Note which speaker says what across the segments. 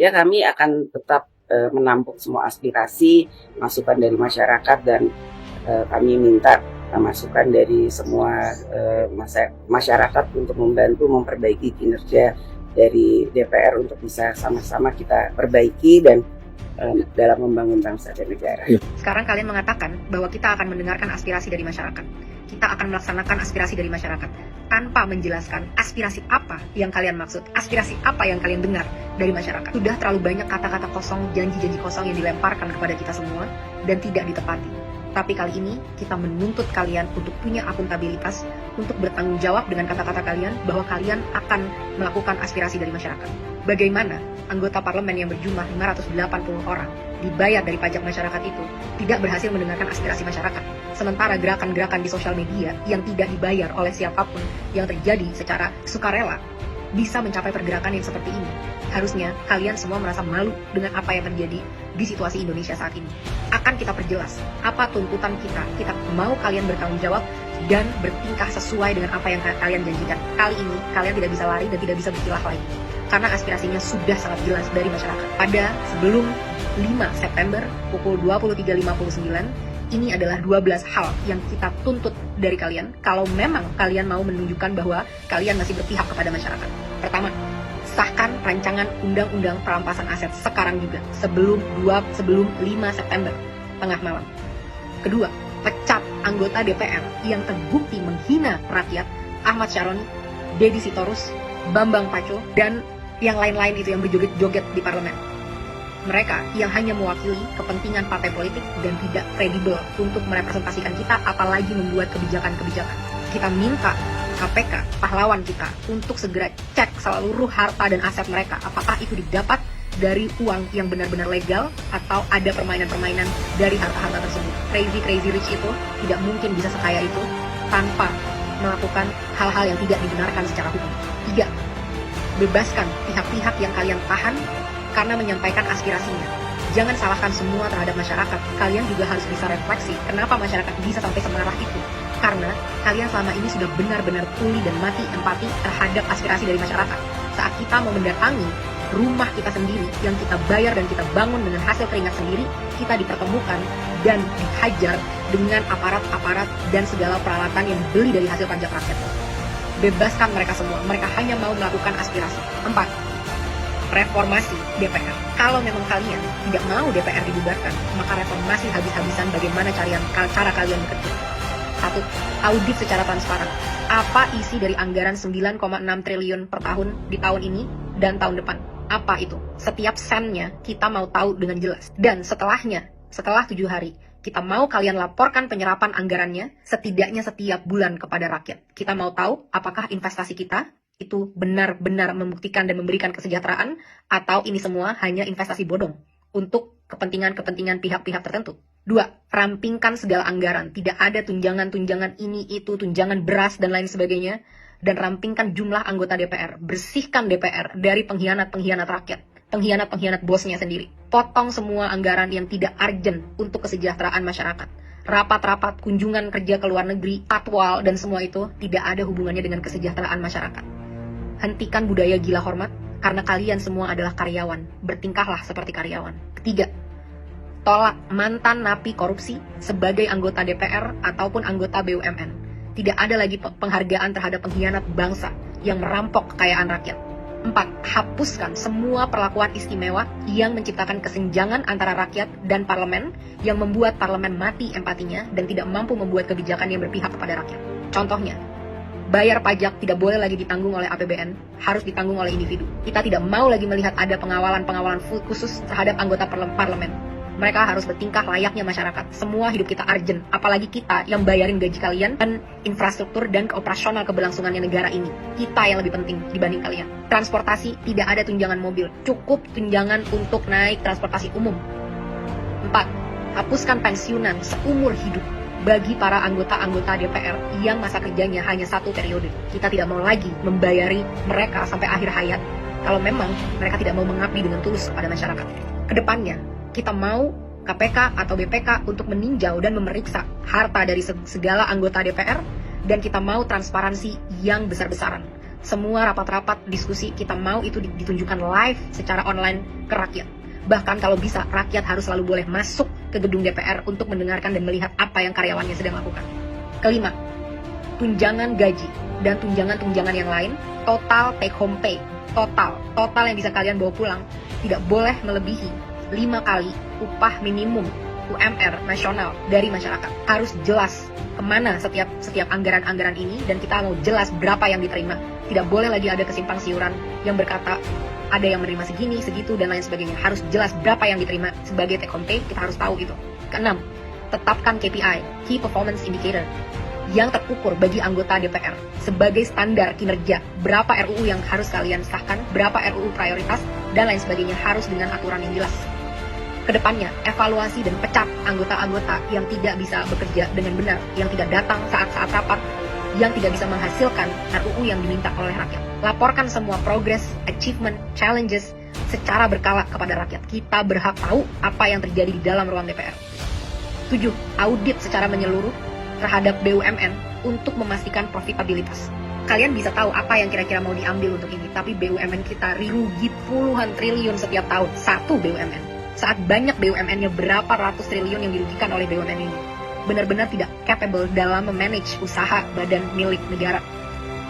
Speaker 1: ya kami akan tetap menampung semua aspirasi, masukan dari masyarakat, dan kami minta masukan dari semua masyarakat untuk membantu memperbaiki kinerja dari DPR untuk bisa sama-sama kita perbaiki dan dalam membangun bangsa dan negara.
Speaker 2: Sekarang kalian mengatakan bahwa kita akan mendengarkan aspirasi dari masyarakat. Kita akan melaksanakan aspirasi dari masyarakat tanpa menjelaskan aspirasi apa yang kalian maksud, aspirasi apa yang kalian dengar dari masyarakat. Sudah terlalu banyak kata-kata kosong, janji-janji kosong yang dilemparkan kepada kita semua dan tidak ditepati. Tapi kali ini kita menuntut kalian untuk punya akuntabilitas, untuk bertanggung jawab dengan kata-kata kalian bahwa kalian akan melakukan aspirasi dari masyarakat. Bagaimana anggota parlemen yang berjumlah 580 orang dibayar dari pajak masyarakat itu tidak berhasil mendengarkan aspirasi masyarakat, sementara gerakan-gerakan di sosial media yang tidak dibayar oleh siapapun yang terjadi secara sukarela bisa mencapai pergerakan yang seperti ini. Harusnya kalian semua merasa malu dengan apa yang terjadi di situasi Indonesia saat ini. Akan kita perjelas apa tuntutan kita. Kita mau kalian bertanggung jawab dan bertingkah sesuai dengan apa yang kalian janjikan. Kali ini kalian tidak bisa lari dan tidak bisa berkilah lagi, karena aspirasinya sudah sangat jelas dari masyarakat. Pada sebelum 5 September pukul 23.59, ini adalah 12 hal yang kita tuntut dari kalian kalau memang kalian mau menunjukkan bahwa kalian masih berpihak kepada masyarakat. Pertama, sahkan rancangan undang-undang perampasan aset sekarang juga, sebelum 5 September tengah malam. Kedua, pecat anggota DPR yang terbukti menghina rakyat, Ahmad Syaroni, Deddy Sitorus, Bambang Pacul, dan yang lain-lain itu yang berjoget-joget di parlemen. Mereka yang hanya mewakili kepentingan partai politik dan tidak kredibel untuk merepresentasikan kita, apalagi membuat kebijakan-kebijakan. Kita minta KPK, pahlawan kita, untuk segera cek seluruh harta dan aset mereka, apakah itu didapat dari uang yang benar-benar legal atau ada permainan-permainan dari harta-harta tersebut. Crazy rich itu tidak mungkin bisa sekaya itu tanpa melakukan hal-hal yang tidak dibenarkan secara hukum. 3. Bebaskan pihak-pihak yang kalian tahan karena menyampaikan aspirasinya. Jangan salahkan semua terhadap masyarakat. Kalian juga harus bisa refleksi kenapa masyarakat bisa sampai semarah itu. Karena kalian selama ini sudah benar-benar tuli dan mati empati terhadap aspirasi dari masyarakat. Saat kita mau mendatangi rumah kita sendiri yang kita bayar dan kita bangun dengan hasil keringat sendiri, kita dipertemukan dan dihajar dengan aparat-aparat dan segala peralatan yang dibeli dari hasil pajak rakyat. Bebaskan mereka semua. Mereka hanya mau melakukan aspirasi. 4. Reformasi DPR. Kalau memang kalian tidak mau DPR dibubarkan, maka reformasi habis-habisan bagaimana cara kalian bekerja. 1. Audit secara transparan. Apa isi dari anggaran 9,6 triliun per tahun di tahun ini dan tahun depan? Apa itu? Setiap sennya kita mau tahu dengan jelas. Dan setelahnya, setelah 7 hari, kita mau kalian laporkan penyerapan anggarannya setidaknya setiap bulan kepada rakyat. Kita mau tahu apakah investasi kita itu benar-benar membuktikan dan memberikan kesejahteraan, atau ini semua hanya investasi bodong untuk kepentingan-kepentingan pihak-pihak tertentu. 2. Rampingkan segala anggaran. Tidak ada tunjangan-tunjangan ini, itu, tunjangan beras, dan lain sebagainya. Dan rampingkan jumlah anggota DPR. Bersihkan DPR dari pengkhianat-pengkhianat rakyat. Pengkhianat-pengkhianat bosnya sendiri. Potong semua anggaran yang tidak urgent untuk kesejahteraan masyarakat. Rapat-rapat, kunjungan kerja ke luar negeri, patwal, dan semua itu tidak ada hubungannya dengan kesejahteraan masyarakat. Hentikan budaya gila hormat, karena kalian semua adalah karyawan. Bertingkahlah seperti karyawan. 3. Tolak mantan napi korupsi sebagai anggota DPR ataupun anggota BUMN. Tidak ada lagi penghargaan terhadap pengkhianat bangsa yang merampok kekayaan rakyat. 4. Hapuskan semua perlakuan istimewa yang menciptakan kesenjangan antara rakyat dan parlemen, yang membuat parlemen mati empatinya dan tidak mampu membuat kebijakan yang berpihak kepada rakyat. Contohnya, bayar pajak tidak boleh lagi ditanggung oleh APBN, harus ditanggung oleh individu. Kita tidak mau lagi melihat ada pengawalan khusus terhadap anggota parlemen. Mereka harus bertingkah layaknya masyarakat. Semua hidup kita urgent, apalagi kita yang bayarin gaji kalian dan infrastruktur dan operasional keberlangsungannya negara ini. Kita yang lebih penting dibanding kalian. Transportasi, tidak ada tunjangan mobil, cukup tunjangan untuk naik transportasi umum. 4. Hapuskan pensiunan seumur hidup bagi para anggota-anggota DPR yang masa kerjanya hanya 1 periode. Kita tidak mau lagi membayari mereka sampai akhir hayat kalau memang mereka tidak mau mengabdi dengan tulus kepada masyarakat. Kedepannya, kita mau KPK atau BPK untuk meninjau dan memeriksa harta dari segala anggota DPR, dan kita mau transparansi yang besar-besaran. Semua rapat-rapat, diskusi, kita mau itu ditunjukkan live secara online ke rakyat. Bahkan kalau bisa, rakyat harus selalu boleh masuk ke gedung DPR untuk mendengarkan dan melihat apa yang karyawannya sedang lakukan. Kelima, tunjangan gaji dan tunjangan-tunjangan yang lain, total take home pay, total yang bisa kalian bawa pulang, tidak boleh melebihi 5 kali upah minimum UMR nasional dari masyarakat. Harus jelas kemana setiap anggaran-anggaran ini, dan kita mau jelas berapa yang diterima. Tidak boleh lagi ada kesimpang siuran yang berkata ada yang menerima segini, segitu, dan lain sebagainya. Harus jelas berapa yang diterima sebagai take home pay, kita harus tahu itu. Keenam, tetapkan KPI, Key Performance Indicator, yang terukur bagi anggota DPR sebagai standar kinerja. Berapa RUU yang harus kalian sahkan, berapa RUU prioritas, dan lain sebagainya, harus dengan aturan yang jelas. Kedepannya, evaluasi dan pecat anggota-anggota yang tidak bisa bekerja dengan benar, yang tidak datang saat-saat rapat, yang tidak bisa menghasilkan RUU yang diminta oleh rakyat. Laporkan semua progress, achievement, challenges secara berkala kepada rakyat. Kita berhak tahu apa yang terjadi di dalam ruang DPR. 7. Audit secara menyeluruh terhadap BUMN untuk memastikan profitabilitas. Kalian bisa tahu apa yang kira-kira mau diambil untuk ini, tapi BUMN kita rugi puluhan triliun setiap tahun, satu BUMN. Saat banyak BUMN-nya berapa ratus triliun yang dirugikan oleh BUMN ini. Benar-benar tidak capable dalam memanage usaha badan milik negara.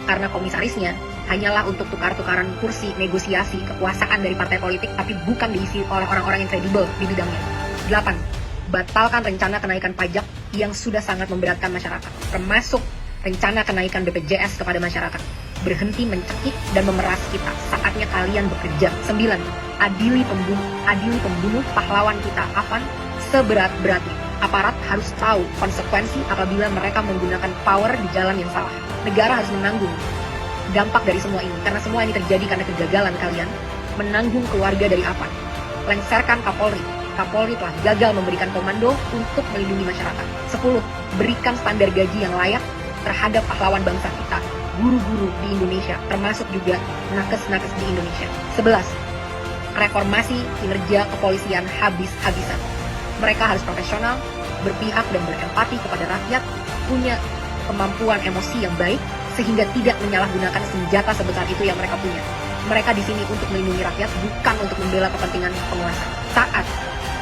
Speaker 2: Karena komisarisnya hanyalah untuk tukar-tukaran kursi, negosiasi, kekuasaan dari partai politik, tapi bukan diisi oleh orang-orang yang kredibel di bidangnya. 8. Batalkan rencana kenaikan pajak yang sudah sangat memberatkan masyarakat, termasuk rencana kenaikan BPJS kepada masyarakat. Berhenti mencekik dan memeras kita. Saatnya kalian bekerja. 9. Adili pembunuh pahlawan kita, Afan, seberat-beratnya. Aparat harus tahu konsekuensi apabila mereka menggunakan power di jalan yang salah. Negara harus menanggung dampak dari semua ini, karena semua ini terjadi karena kegagalan kalian menanggung keluarga dari Afan. Lengserkan Kapolri. Kapolri telah gagal memberikan komando untuk melindungi masyarakat. 10. Berikan standar gaji yang layak terhadap pahlawan bangsa kita, guru-guru di Indonesia, termasuk juga nakes-nakes di Indonesia. 11. Reformasi kinerja kepolisian habis-habisan. Mereka harus profesional, berpihak dan berempati kepada rakyat, punya kemampuan emosi yang baik, sehingga tidak menyalahgunakan senjata sebesar itu yang mereka punya. Mereka di sini untuk melindungi rakyat, bukan untuk membela kepentingan penguasa. Saat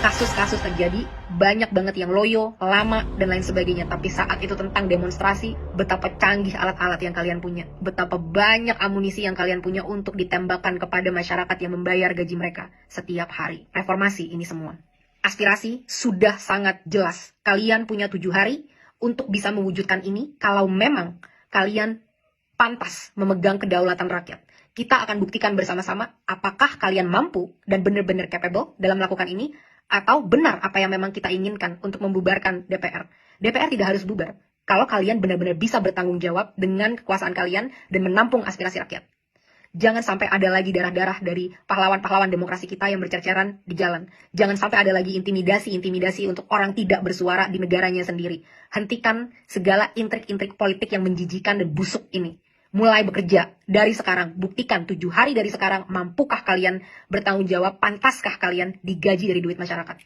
Speaker 2: kasus-kasus terjadi, banyak banget yang loyo, lama, dan lain sebagainya. Tapi saat itu tentang demonstrasi, betapa canggih alat-alat yang kalian punya. Betapa banyak amunisi yang kalian punya untuk ditembakkan kepada masyarakat yang membayar gaji mereka setiap hari. Reformasi ini semua. Aspirasi sudah sangat jelas. Kalian punya 7 hari untuk bisa mewujudkan ini kalau memang kalian pantas memegang kedaulatan rakyat. Kita akan buktikan bersama-sama apakah kalian mampu dan benar-benar capable dalam melakukan ini, atau benar apa yang memang kita inginkan untuk membubarkan DPR. DPR tidak harus bubar kalau kalian benar-benar bisa bertanggung jawab dengan kekuasaan kalian dan menampung aspirasi rakyat. Jangan sampai ada lagi darah-darah dari pahlawan-pahlawan demokrasi kita yang bercerceran di jalan. Jangan sampai ada lagi intimidasi untuk orang tidak bersuara di negaranya sendiri. Hentikan segala intrik-intrik politik yang menjijikan dan busuk ini. Mulai bekerja dari sekarang. Buktikan 7 hari dari sekarang, mampukah kalian bertanggung jawab, pantaskah kalian digaji dari duit masyarakat.